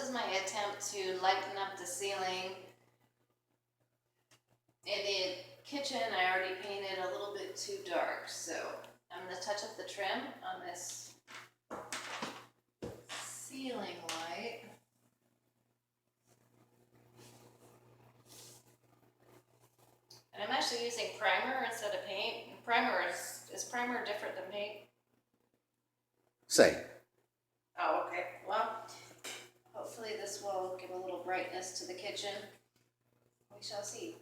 is my attempt to lighten up the ceiling. In the kitchen, I already painted a little bit too dark, so I'm going to touch up the trim on this ceiling light. And I'm actually using primer instead of paint. Primer is primer different than paint? Same. Oh, okay. Well, hopefully this will give a little brightness to the kitchen. We shall see.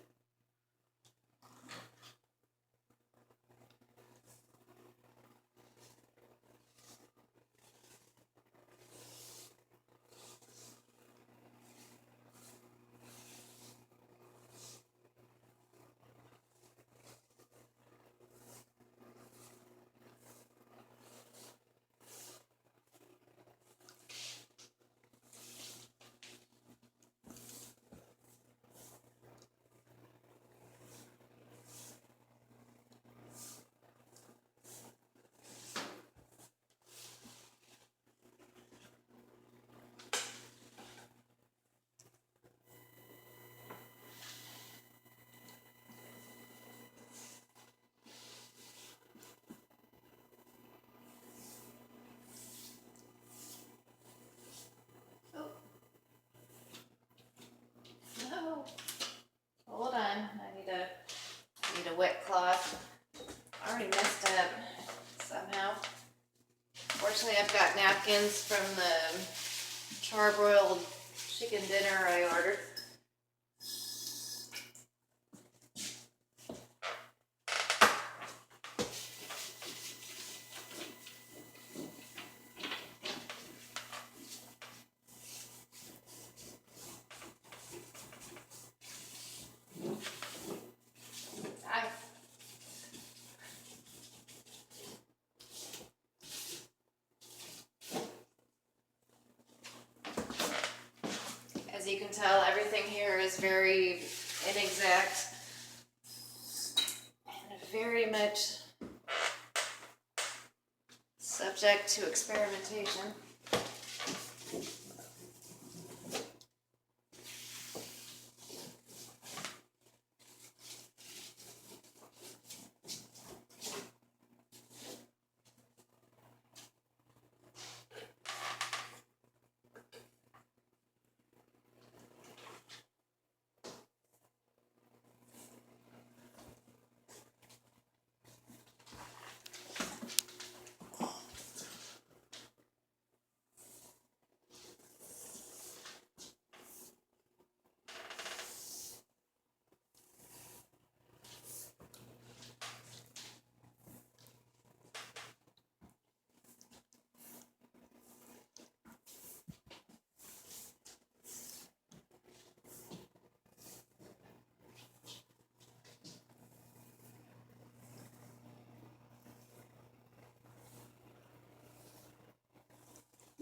No. Hold on. I need a wet cloth. I already messed up somehow. Fortunately, I've got napkins from the charbroiled chicken dinner I ordered. As you can tell, everything here is very inexact and very much subject to experimentation.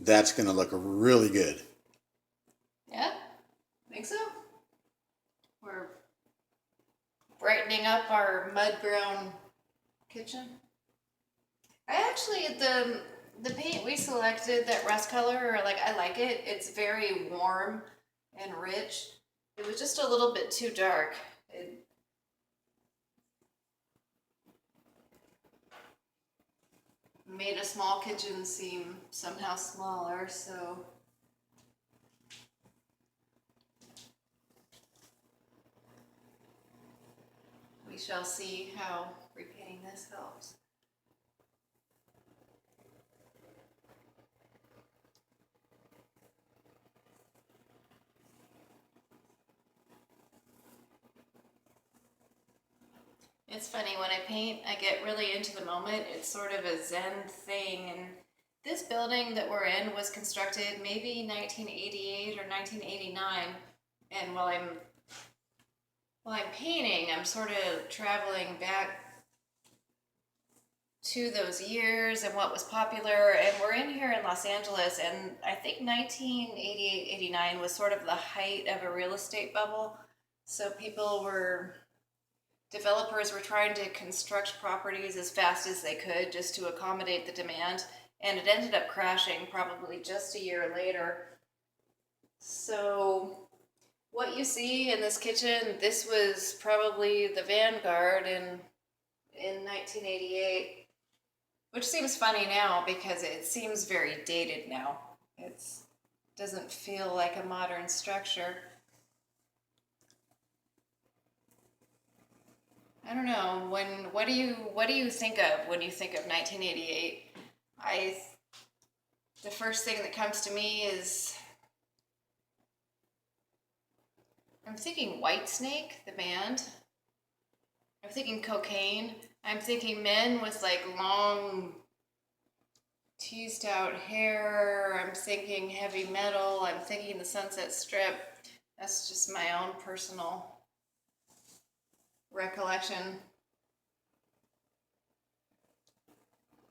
That's going to look really good. Yeah, think so. We're brightening up our mud brown kitchen. I actually, the paint we selected, that rust color, I like it. It's very warm and rich. It was just a little bit too dark. It made a small kitchen seem somehow smaller, so we shall see how repainting this helps. It's funny, when I paint, I get really into the moment. It's sort of a Zen thing. And this building that we're in was constructed maybe 1988 or 1989. And while I'm painting, I'm sort of traveling back to those years and what was popular. And we're in here in Los Angeles, and I think 1988-89 was sort of the height of a real estate bubble. So developers were trying to construct properties as fast as they could just to accommodate the demand, and it ended up crashing probably just a year later. So what you see in this kitchen, this was probably the Vanguard in 1988, which seems funny now because it seems very dated now. It doesn't feel like a modern structure. I don't know. What do you think of when you think of 1988? The first thing that comes to me is I'm thinking Whitesnake, the band. I'm thinking cocaine. I'm thinking men with like long teased out hair. I'm thinking heavy metal. I'm thinking the Sunset Strip. That's just my own personal recollection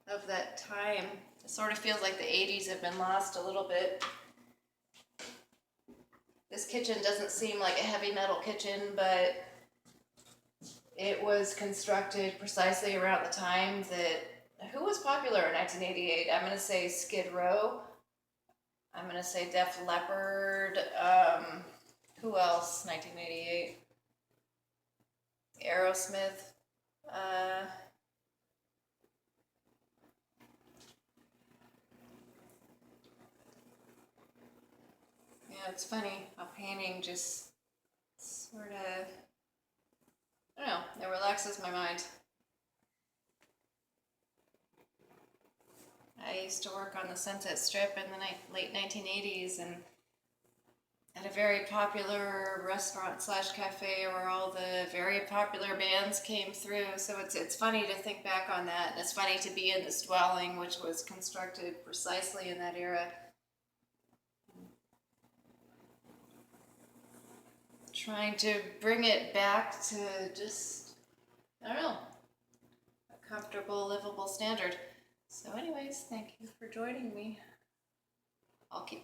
of that time. It sort of feels like the 80s have been lost a little bit. This kitchen doesn't seem like a heavy metal kitchen, but it was constructed precisely around the time that, who was popular in 1988? I'm going to say Skid Row. I'm going to say Def Leppard. Who else? 1988. Aerosmith. Yeah, it's funny how painting just sort of, I don't know, it relaxes my mind. I used to work on the Sunset Strip in the late 1980s and at a very popular restaurant slash cafe where all the very popular bands came through. So it's funny to think back on that. And it's funny to be in this dwelling, which was constructed precisely in that era. Trying to bring it back to just, I don't know, a comfortable, livable standard. So anyways, thank you for joining me. I'll keep